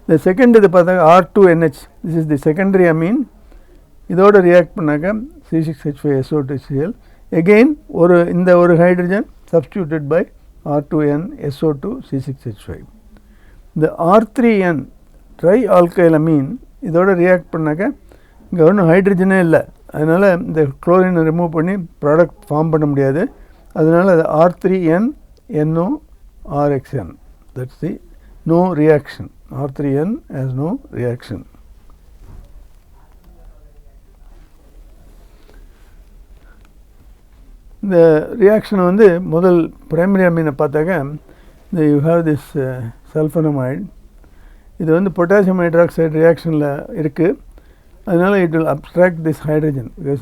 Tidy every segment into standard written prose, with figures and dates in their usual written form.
The second இது பார்த்தாங்க R2NH, this is the secondary amine. இதோட ரியாக்ட் பண்ணாக்க C6H5SO2Cl. again இந்த ஒரு hydrogen substituted by R2N SO2 C6H5. இந்த R3N trialkylamine இதோட ரியாக்ட் பண்ணாக்க இங்கே ஒன்றும் ஹைட்ரஜனே இல்லை, அதனால் இந்த குளோரினை ரிமூவ் பண்ணி ப்ராடக்ட் ஃபார்ம் பண்ண முடியாது. அதனால் அது R3N NO RXN, that's the no reaction. R3N has no reaction. இந்த ரியாக்ஷனை வந்து முதல் பிரைமரி அமீனை பார்த்தாக்க இந்த யூ ஹாவ் திஸ் சல்ஃபனமைடு. இது வந்து பொட்டாசியம் ஹைட்ராக்சைடு ரியாக்ஷனில் இருக்குது, அதனால் it will abstract this hydrogen because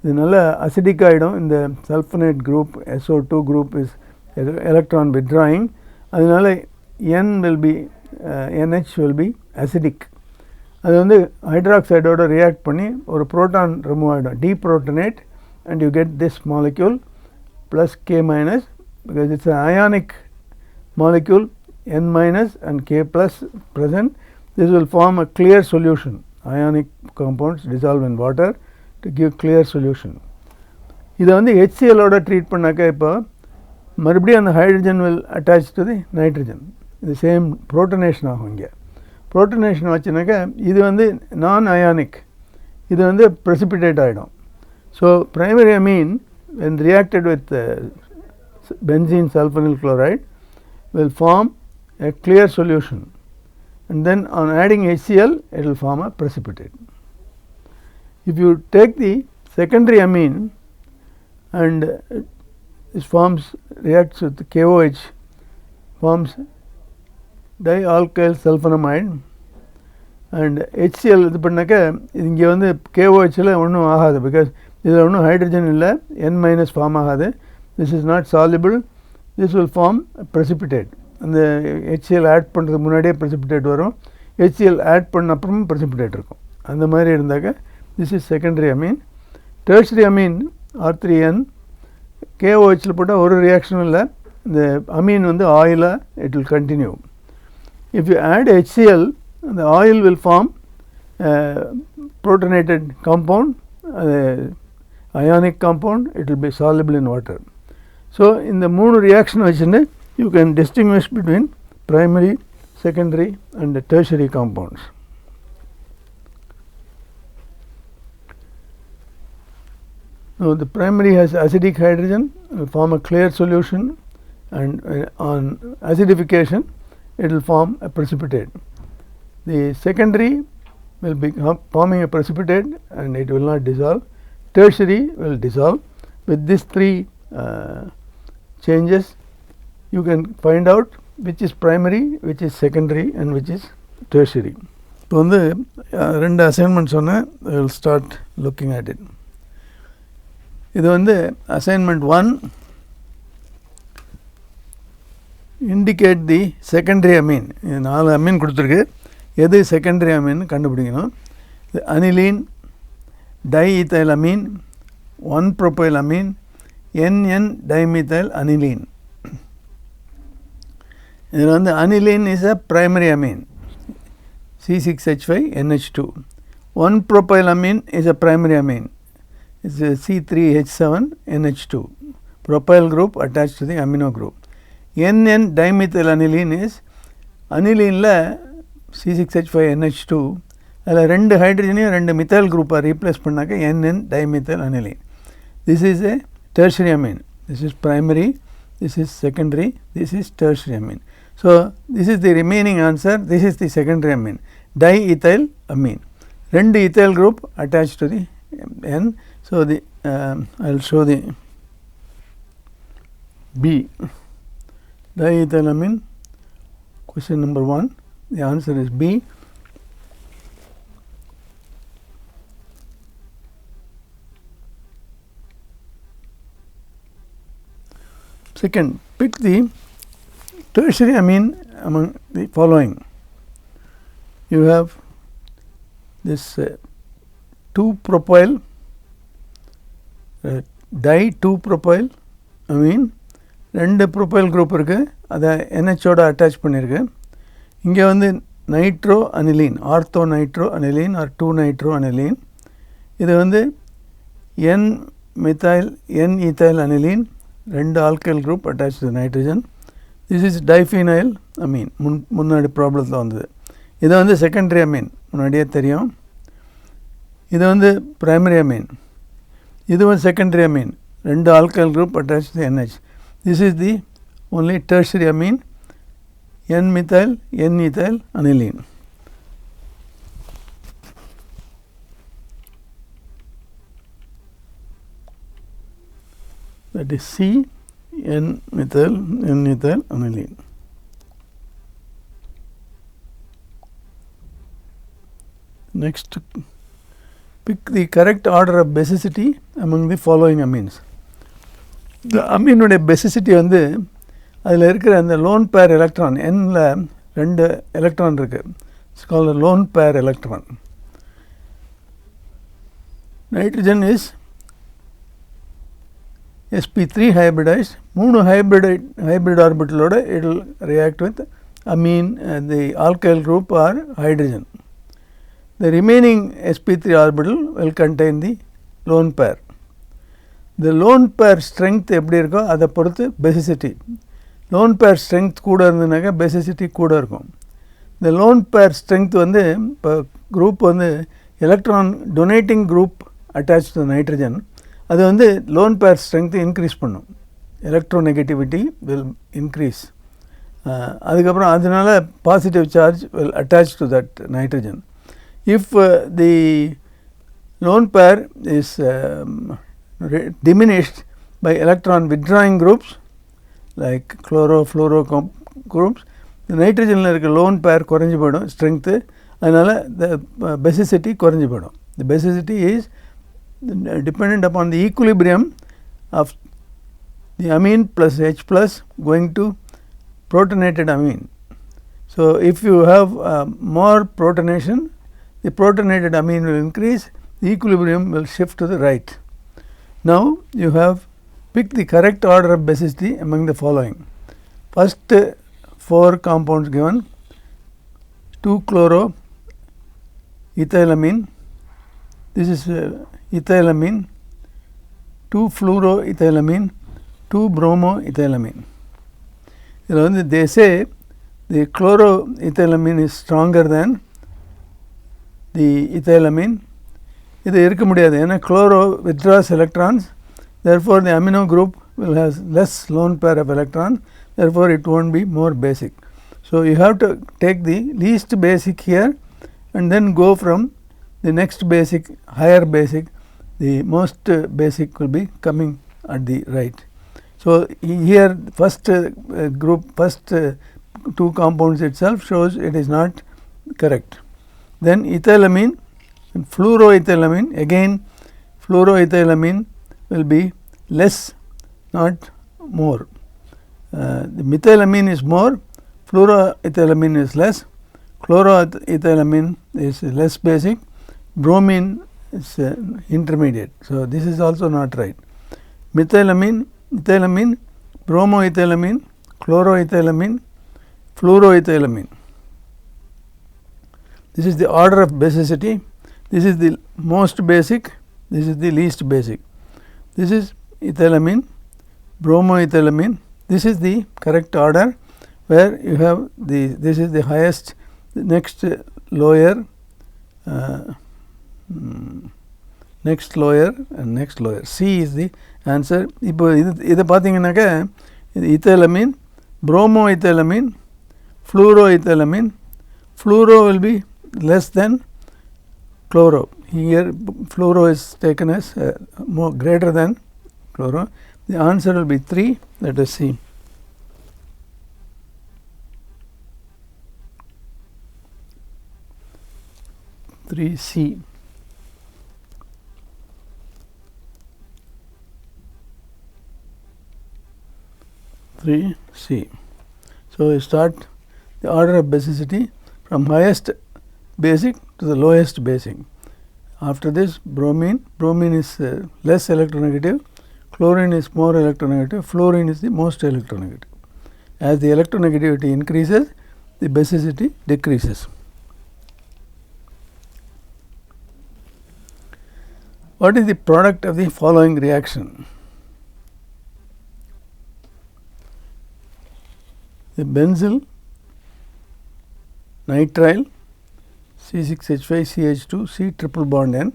இது நல்ல அசிடிக் ஆகிடும். இந்த sulfonate group SO2 group is electron withdrawing, அதனால் NH will be acidic. அது வந்து ஹைட்ராக்சைடோட ரியாக்ட் பண்ணி ஒரு புரோட்டான் ரிமூவ் ஆகிடும், deprotonate, and you get this molecule plus K minus because it's an ionic molecule, N minus and K plus present. This will form a clear solution. Ionic compounds dissolve in water to give clear solution. இதை வந்து HCl ஓட treat பண்ணாக்க இப்போ மறுபடியும் அந்த hydrogen will attach to the nitrogen. இது same புரோட்டனேஷன் ஆகும். இங்கே புரோட்டனேஷன் வச்சுனாக்கா இது வந்து நான் அயானிக், இது வந்து precipitate ஆகிடும். So primary amine when reacted with benzene sulfonyl chloride will form a clear solution, and then on adding HCl it will form a precipitate. If you take the secondary amine and it forms reacts with KOH, forms dialkyl sulfonamide, and HCl இது பண்ணாக்க இங்கே வந்து KOHல ஒன்றும் ஆகாது because இதில் ஒன்றும் hydrogen இல்லை, N minus form ஆகாது. This is not soluble, this will form precipitate. அந்த HCl ஆட் பண்ணுறதுக்கு முன்னாடியே precipitate வரும், HCl ஆட் பண்ண அப்புறமும் precipitate இருக்கும். அந்த மாதிரி இருந்தாக்க this is secondary amine. Tertiary amine R3N KOHல போட்டால் ஒரு ரியாக்ஷனும் இல்லை, இந்த அமீன் வந்து ஆயிலாக it will continue. If you add HCl, the oil will form protonated compound, ionic compound, it will be soluble in water. So in the மூணு reaction வச்சுன்னு you can distinguish between primary, secondary and tertiary compounds. Now the primary has acidic hydrogen, will form a clear solution, and on acidification it will form a precipitate. The secondary will be forming a precipitate and it will not dissolve. Tertiary will dissolve. With these three changes you can find out which is primary, which is secondary and which is tertiary. இப்போ வந்து ரெண்டு assignment சொன்னேன், I will start looking at it. இது வந்து assignment 1, indicate the secondary amine. இது 4 அமீன் கொடுத்துருக்கு, எது secondary amine கண்டுபிடிக்கணும். இது aniline, diethylamine, 1-propylamine, NN dimethyl aniline. இதில் வந்து aniline is a primary amine, C6H5NH2. 1-propylamine is a primary amine, it's a C3H7NH2, propyl group attached to the amino group. NN dimethyl aniline is அனிலீனில் C6H5NH2 அதில் 2 ஹைட்ரஜனையும் 2 methyl குரூப்பாக replace பண்ணாக்க NN dimethyl aniline. This is a tertiary amine, this is primary, this is secondary, this is tertiary amine. So this is the remaining answer, this is the secondary amine, diethyl amine. 2 ethyl group attached to the N. So the I will show the B, diethylamine. Question number 1, the answer is B. Second, pick the tertiary amine among the following. You have this 2-propyl di-2-propyl amine, 2 propyl group இருக்கு, அதை NH ஓட attach பண்ணியிருக்கு. இங்கே வந்து nitroaniline, orthonitroaniline or 2-nitroaniline. இது வந்து N-ethyl-aniline, 2 alkyl group attached to the nitrogen. This is diphenyl amine, முன்னாடி ப்ராப்ளத்தில் வந்தது. இது வந்து செகண்டரி அமீன், முன்னாடியே தெரியும். இது வந்து பிரைமரி அமீன், இதுவும் secondary Ameen, 2 alkyl group attached to NH. This is the only tertiary amine, N-ethyl-aniline. That is C-N-ethyl-aniline. Next, pick the correct order of basicity among the following amines. The amine உடைய basicity வந்து அதில் இருக்கிற அந்த lone pair electron, Nல 2 electron இருக்கு. It's called a lone pair electron. Nitrogen is sp3 hybridized, 3 hybrid orbitalோட it will react with amine, the alkyl group or hydrogen. The remaining sp3 orbital will contain the lone pair. The lone pair strength எப்படி இருக்கோ அதை பொறுத்து basicity. Lone pair strength கூட இருந்ததுனாக்கா basicity கூட இருக்கும். The lone pair strength வந்து இப்போ group வந்து electron donating group attached to nitrogen, அது வந்து lone pair strength increase பண்ணும். Electronegativity will increase. அதுக்கப்புறம் அதனால positive charge will attach to that nitrogen. If the lone pair is diminished by electron withdrawing groups like chloro-fluoro groups, the nitrogen இருக்க lone pair குறைஞ்சு போயிடும் strength, அதனால the basicity குறைஞ்சு போயிடும். The basicity is dependent upon the equilibrium of the amine plus H plus going to protonated amine. So if you have more protonation, the protonated amine will increase, the equilibrium will shift to the right. Now you have picked the correct order of basicity among the following. First 4 compounds given: 2-chloro-ethylamine, this is ethylamine, 2-fluoroethylamine, 2-bromoethylamine. They say the chloroethylamine is stronger than the ethylamine. இது இருக்க முடியாது, ஏன்னா chloro withdraws electrons, therefore the amino group will have less lone pair of electrons, therefore it won't be more basic. So you have to take the least basic here and then go from the next basic, higher basic. The most basic will be coming at the right. So here first group, first 2 compounds itself shows it is not correct. Then ethylamine and fluoroethylamine, again fluoroethylamine will be less, not more. The methylamine is more, fluoroethylamine is less, chloroethylamine is less basic, bromine is intermediate. So this is also not right. Methylamine, ethylamine, bromoethylamine, chloroethylamine, fluoroethylamine. This is the order of basicity. This is the most basic, this is the least basic. This is ethylamine, bromoethylamine. This is the correct order where you have the, this is the highest, the next lower, next lower and next lower. C is the answer. இப்போ இதை பார்த்தீங்கன்னாக்க இது ethylamine, bromoethylamine, fluoroethylamine. Fluoro will be less than chloro. Here fluoro is taken as more greater than chloro. The answer will be 3, let us see. Three C. 3C. So we start the order of basicity from highest basic to the lowest basic. After this, bromine is less electronegative, chlorine is more electronegative, fluorine is the most electronegative. As the electronegativity increases, the basicity decreases. What is the product of the following reaction? The benzyl nitrile C6H5CH2 C triple bond N.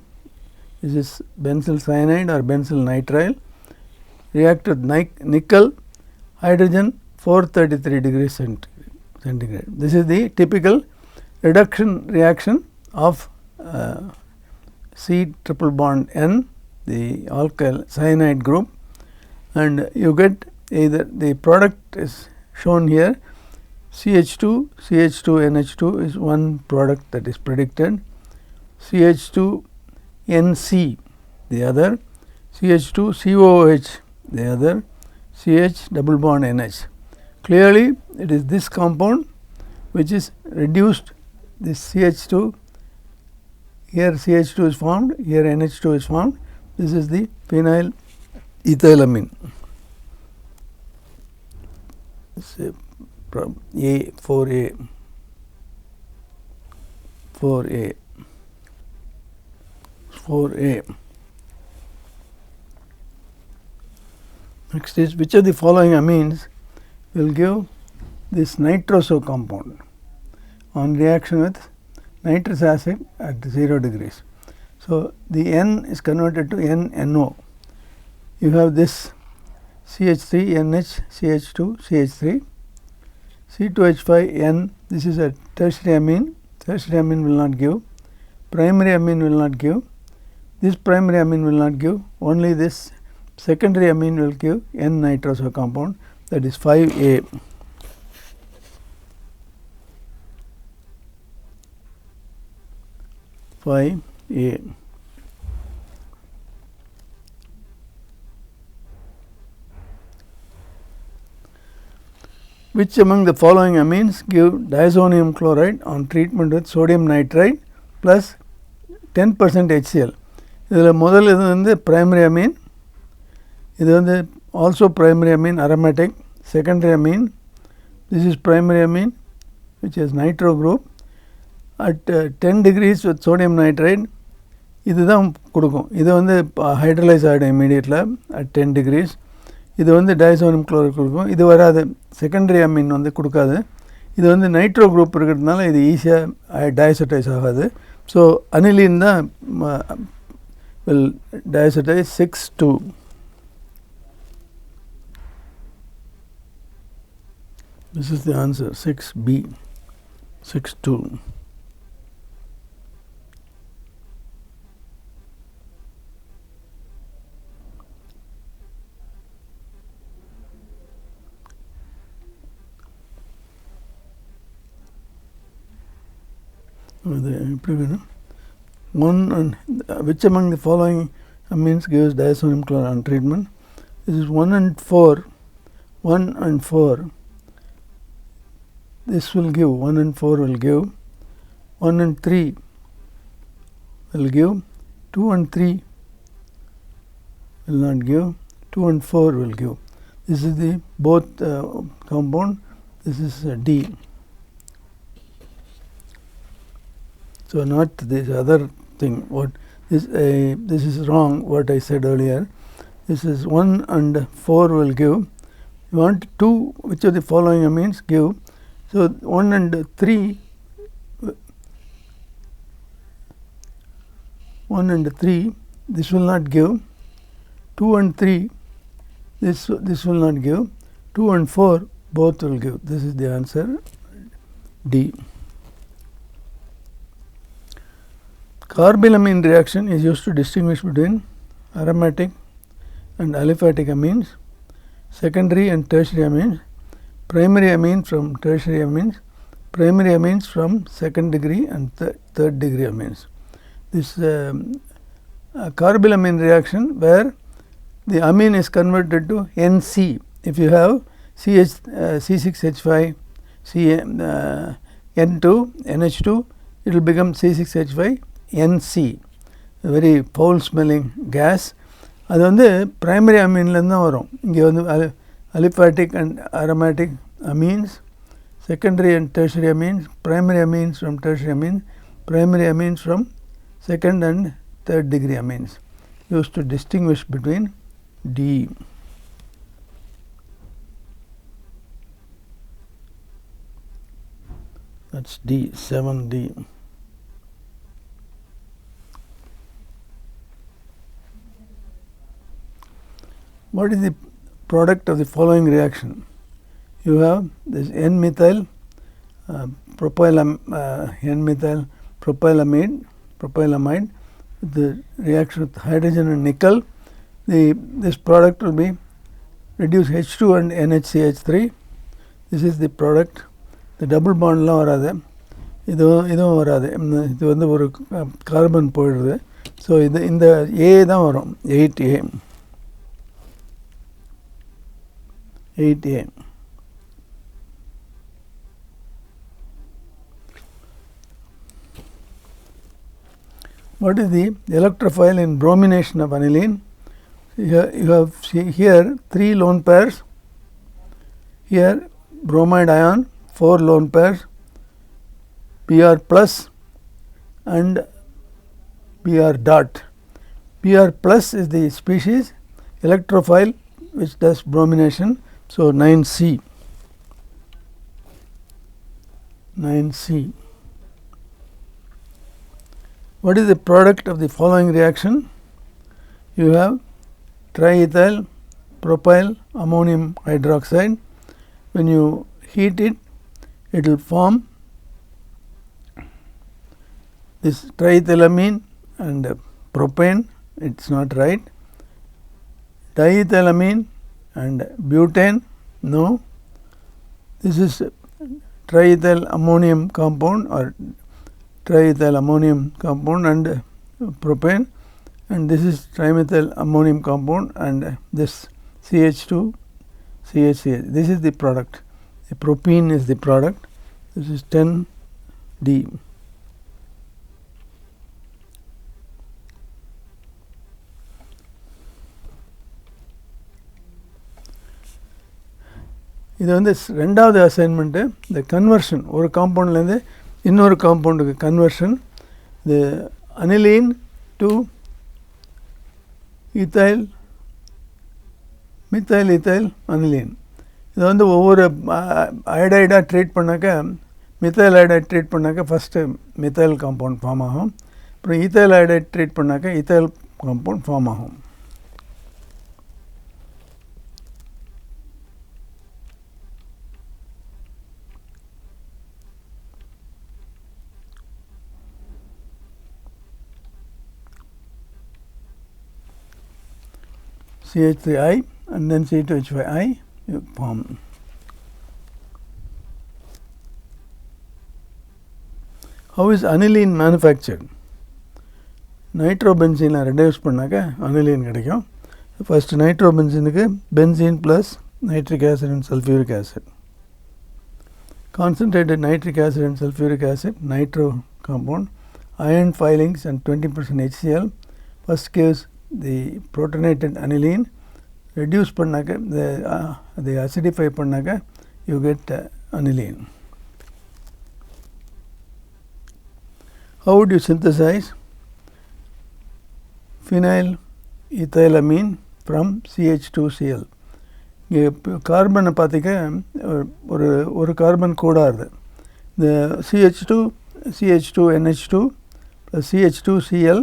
This is benzyl cyanide or benzyl nitrile. React with nickel, hydrogen 433 degrees centigrade. This is the typical reduction reaction of C triple bond N, the alkyl cyanide group, and you get either the product is shown here. CH2 NH2 is one product that is predicted, CH2 NC the other, CH2 COOH the other, CH double bond NH. Clearly it is this compound which is reduced. This CH2, here CH2 is formed, here NH2 is formed. This is the phenyl ethylamine. A4A. Next is, which of the following amines will give this nitroso compound on reaction with nitrous acid at 0 degrees. So, the N is converted to NNO. You have this CH3 NH CH2 CH3 C2H5N. This is a tertiary amine. Tertiary amine will not give, primary amine will not give, this primary amine will not give, only this secondary amine will give N nitroso compound, that is 5A. Which among the following amines give diazonium chloride on treatment with sodium nitrite plus 10% HCl? இதில் முதல் இது வந்து primary amine, இது வந்து also primary amine aromatic, secondary amine, this is primary amine which has nitro group at 10 degrees with sodium nitrite. இதுதான் கொடுக்கும், இது வந்து hydrolyze ஆகிடும் immediately at 10 degrees. இது வந்து diazonium chloride கொடுக்கும், இது வராது, secondary amine வந்து கொடுக்காது. இது வந்து nitro group இருக்கிறதுனால இது ஈஸியாக diacetyze ஆகாது. ஸோ அனிலின் தான் will diacetyze 6,2. This is the answer, 6B, 6,2. Which among the following amines gives diazonium chloride on treatment? This is 1 and 4. 1 and 4. This will give 1 and 4 will give. 1 and 3 will give. 2 and 3 will not give. 2 and 4 will give. This is the both compound. This is D. So not this other thing. What this is wrong. What I said earlier. This is 1 and 4 will give. You want 2. Which of the following amines give? So 1 and 3. 1 and 3. This will not give. 2 and 3. This will not give. 2 and 4 both will give. This is the answer, D. Carbylamine reaction is used to distinguish between aromatic and aliphatic amines, secondary and tertiary amines, primary amines from tertiary amines, primary amines from second degree and third degree amines. This carbylamine reaction where the amine is converted to NC. If you have C6H5 N2 NH2, it will become C6H5 NC, a very foul smelling gas. அது வந்து primary amine ல இருந்து வரும். இங்கே வந்து aliphatic and aromatic amines, secondary and tertiary amines, primary amines from tertiary amines, primary amines from second and third degree amines, used to distinguish between D. That's D, 7D. What is the product of the following reaction? You have this N-methyl N-methyl propylamide, the reaction with hydrogen and nickel. This product will be reduce H2 and NHCH3. This is the product. The double bondலாம் வராது, இதுவும் வராது, இது வந்து ஒரு carbon போயிடுது. So இந்த A தான் வரும், 8A. 8A. What is the electrophile in bromination of aniline? You have here 3 lone pairs, here bromide ion, 4 lone pairs, Br plus and Br dot. Br plus is the species electrophile which does bromination. So 9C. 9C. What is the product of the following reaction? You have triethyl propyl ammonium hydroxide. When you heat it, it will form this triethylamine and propane. It's not right. Diethylamine and butane. No. This is triethyl ammonium compound or triethyl ammonium compound and propane, and this is trimethyl ammonium compound and this CH2 CHCH. This is the product. The propene is the product. This is 10D. இது வந்து ரெண்டாவது assignment. இந்த conversion, ஒரு காம்பவுண்ட்லேருந்து இன்னொரு காம்பவுண்டுக்கு conversion. இது aniline to ethyl methyl ethyl aniline. இது வந்து ஒவ்வொரு அயடைடாக ட்ரீட் பண்ணாக்க, மித்தைல் அயடைட் ட்ரீட் பண்ணாக்க ஃபஸ்ட்டு மித்தைல் காம்பவுண்ட் ஃபார்ம் ஆகும். அப்புறம் இத்தைல் அயடைட் ட்ரீட் பண்ணாக்க இத்தைல் காம்பவுண்ட் ஃபார்ம் ஆகும். CH3I and then C2H5I you form. How is aniline manufactured? Nitrobenzene reduce பண்ணாக்க aniline கிடைக்கும். First nitrobenzene benzene plus nitric acid and sulfuric acid. Concentrated nitric acid and sulfuric acid, nitro compound, iron filings and 20% HCl. First gives the protonated aniline, reduce பண்ணாக்க the acidify பண்ணாக்க you get aniline. How would you synthesize phenyl ethylamine from CH2Cl? கார்பனை பார்த்திக்க ஒரு carbon கூடாது. இந்த CH2NH2 plus CH2Cl,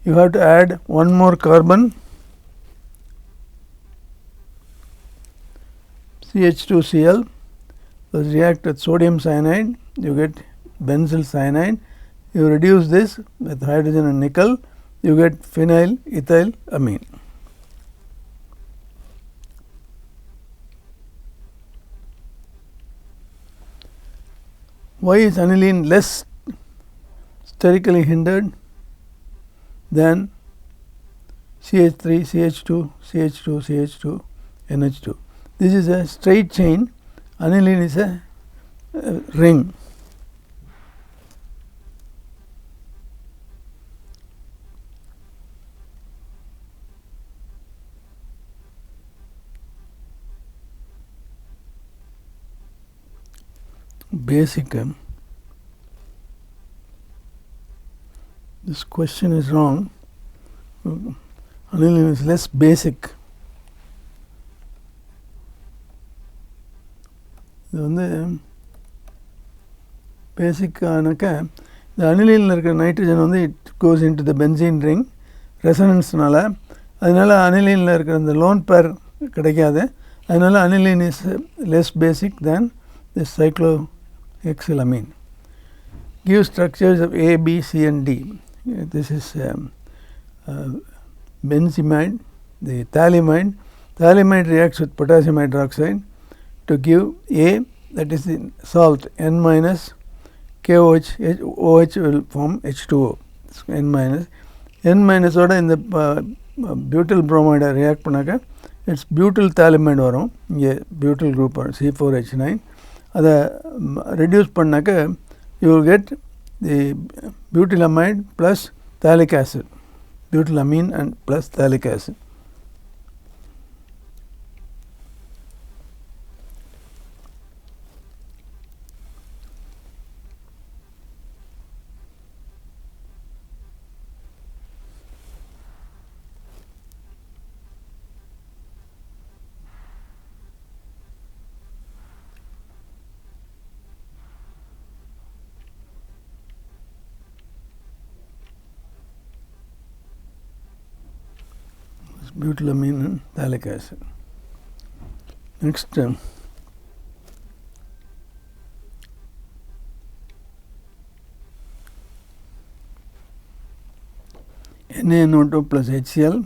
you have to add one more carbon, CH2Cl, plus react with sodium cyanide, you get benzyl cyanide. You reduce this with hydrogen and nickel, you get phenyl ethylamine. Why is aniline less sterically hindered than CH3, CH2, CH2, CH2, NH2? This is a straight chain. Aniline is a ring. basic. This question is wrong. Aniline is less basic. இது வந்து பேசிக்கானாக்க இந்த அனிலினில் இருக்கிற nitrogen வந்து it goes into the benzene ring ரெசனன்ஸ்னால, அதனால் அனிலினில் இருக்கிற இந்த லோன் பேர் கிடைக்காது. அதனால் aniline is less basic than this cyclohexylamine. Give structures of A, B, C and D. This is benzimide, the thalamide. Thalamide reacts with potassium hydroxide to give A, that is the salt, N minus KOH, OH will form H2O, N minus. N minus oda in the butyl bromide react பண்ணாக்க it's butyl thalamide வரும். இங்கே butyl group வரும், C4H9. அதை reduce பண்ணாக்க you will get the butylamide plus phthalic acid, butylamine and plus phthalic acid. Butylamine and phthalic acid. Next, NaNO2 plus HCl.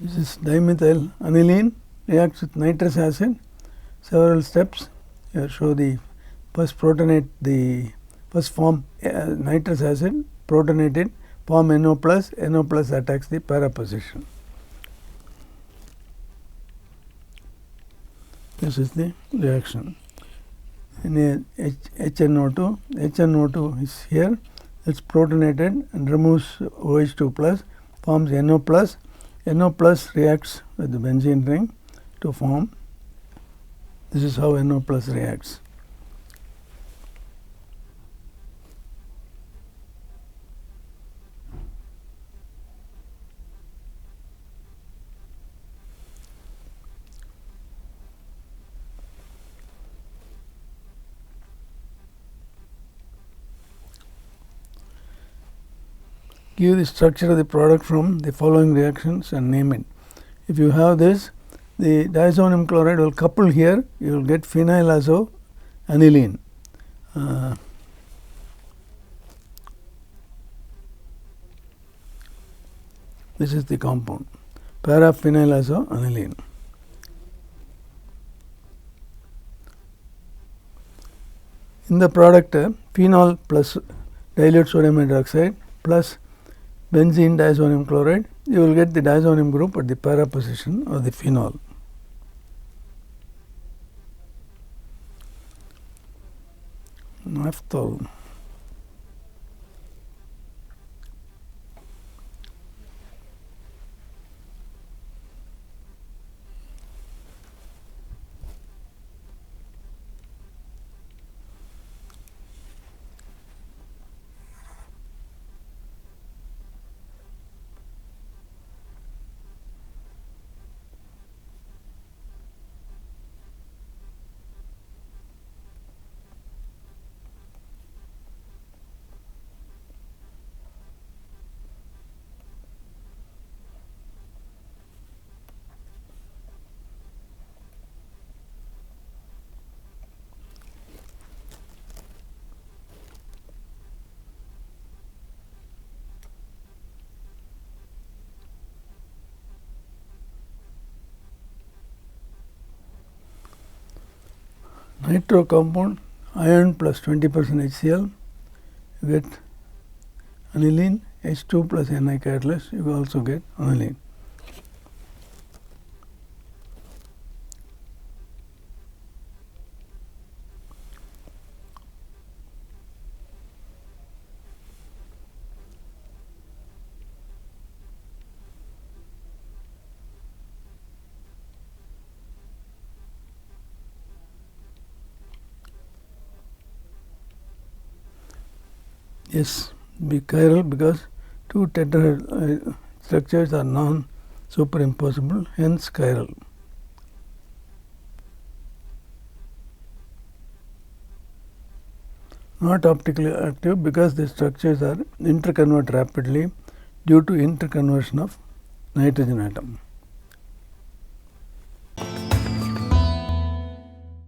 This is dimethyl aniline reacts with nitrous acid. Several steps. Here show the first protonate, the first form nitrous acid, protonate it, form NO plus. NO plus attacks the para position. This is the reaction. HNO2. HNO2 is here. It's protonated and removes OH2 plus, forms NO plus. NO plus reacts with the benzene ring to form. This is how NO plus reacts. Give the structure of the product from the following reactions and name it. If you have this, the diazonium chloride will couple here, you will get phenylazo aniline. This is the compound, paraphenylazo aniline. In the product, phenol plus dilute sodium hydroxide plus benzene diazonium chloride, you will get the diazonium group at the para position of the phenol. Naphthol. Nitro compound, iron plus 20% HCl, you get aniline, H2 plus Ni catalyst, you also get aniline. Yes, be chiral because two tetrahedral structures are non-superimposable, hence chiral. Not optically active because the structures are interconvert rapidly due to interconversion of nitrogen atom.